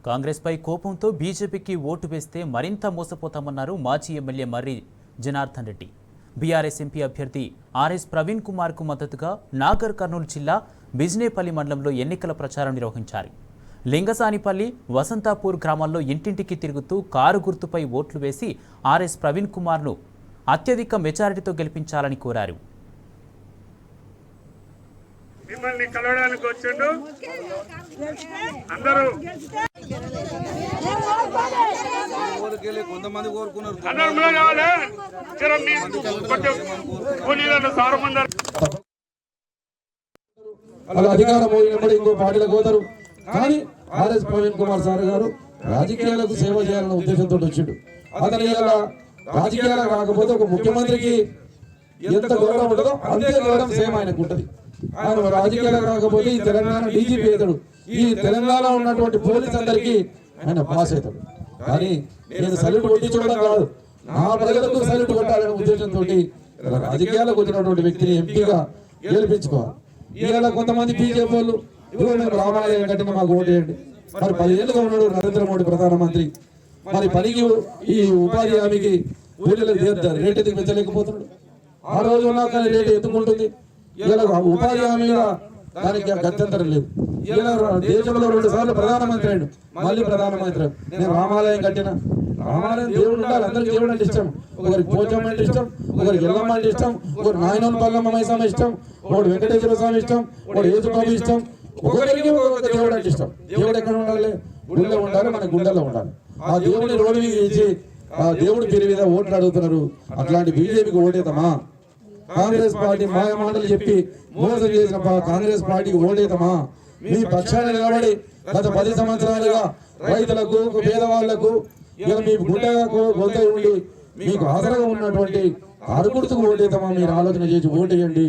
కాంగ్రెస్ పై కోపంతో బీజేపీకి ఓటు వేస్తే మరింత మోసపోతామన్నారు మాజీ ఎమ్మెల్యే మర్రి జనార్దన్ రెడ్డి. బీఆర్ఎస్ ఎంపీ అభ్యర్థి ఆర్ఎస్ ప్రవీణ్ కుమార్ కు మద్దతుగా నాగర్ కర్నూలు జిల్లా బిజినేపల్లి మండలంలో ఎన్నికల ప్రచారం నిర్వహించారు. లింగసానిపల్లి, వసంతాపూర్ గ్రామాల్లో ఇంటింటికి తిరుగుతూ కారు గుర్తుపై ఓట్లు వేసి ఆర్ఎస్ ప్రవీణ్ కుమార్ను అత్యధిక మెజారిటీతో గెలిపించాలని కోరారు. మిమ్మల్ని కలవడానికి వచ్చిండు అందరూ కొంతమంది కోరుకున్నారు అలా అధికారం పోయినప్పుడు ఇంకో పార్టీలకు పోతారు. కానీ ఆర్ఎస్ ప్రవీణ్ కుమార్ సార్ గారు రాజకీయాలకు సేవ చేయాలన్న ఉద్దేశంతో వచ్చిండు. అతను ఇలా రాజకీయాలకు రాకపోతే ఒక ముఖ్యమంత్రికి ఎంత గౌరవం ఉంటుందో అంతే గౌరవం సేమ్ ఆయనకు ఉంటుంది. ఆయన రాజకీయాలకు రాకపోతే ఈ తెలంగాణ డీజీపీ అవుతాడు. ఈ తెలంగాణలో ఉన్నటువంటి పోలీస్ అందరికీ ఆయన పాస్ అవుతాడు. కానీ నేను సల్యూట్ కొట్టించడం కాదు, నా ప్రజలకు సల్యూట్ కొట్టాలనే ఉద్దేశంతో రాజకీయాలకు వచ్చినటువంటి వ్యక్తిని ఎంపీగా గెలిపించుకోవాలి. ఇలా కొంతమంది బీజేపీ వాళ్ళు ఇదిగో మేము రామాలయం కట్టిన మాకు ఓటేయండి. మరి 10 ఏళ్ళుగా ఉన్నాడు నరేంద్ర మోడీ ప్రధానమంత్రి. మరి పనికి ఈ ఉపాధి హామీకి ఊళ్ళకి రేటు ఎందుకు పెంచలేకపోతున్నాడు? ఆ రోజు ఉన్నా కానీ రేటు ఎత్తుకుంటుంది. ఇలా ఉపాధి హామీగా దానికి గత్యంతరం లేదు. ఇలా దేశంలో 2 సార్లు ప్రధానమంత్రి అయ్యాడు, మళ్ళీ ప్రధానమంత్రి. నేను రామాలయం కట్టిన, రామాలయం దేవుడు ఉండాలి, అందరికి దేవుడు అంటే ఇష్టం. ఒకరికి పోచమ్మ అంటే ఇష్టం, ఒకరికి ఎల్లమ్మ అంటే ఇష్టం, ఒకరు నాయనోని పల్లమ్మ మైసమ్మ ఇష్టం, ఒకటి వెంకటేశ్వర స్వామి ఇష్టం, ఒకటి యేసుబాబు ఇష్టం. ఒకరికి ఒక దేవుడు అంటే ఇష్టం. దేవుడు ఎక్కడ ఉండాలి? గుళ్ళో ఉండాలి, మన గుండెల్లో ఉండాలి. ఆ దేవుడిని రోడ్డు మీద ఇచ్చి ఆ దేవుడి పేరు మీద ఓట్లు అడుగుతున్నారు. అట్లాంటి బీజేపీకి ఓటేద్దామా? కాంగ్రెస్ పార్టీ మాయమాటలు చెప్పి మోసం చేసిన కాంగ్రెస్ పార్టీకి ఓటేద్దామా? మీ పక్షాన్ని నిలబడి గత 10 సంవత్సరాలుగా రైతులకు, పేదవాళ్లకు ఇలా మీ గుండెగా గొంత ఉండి మీకు ఆసరగా ఉన్నటువంటి అరుగుడుకు ఓటేద్దామా? మీరు ఆలోచన చేసి ఓటేయండి.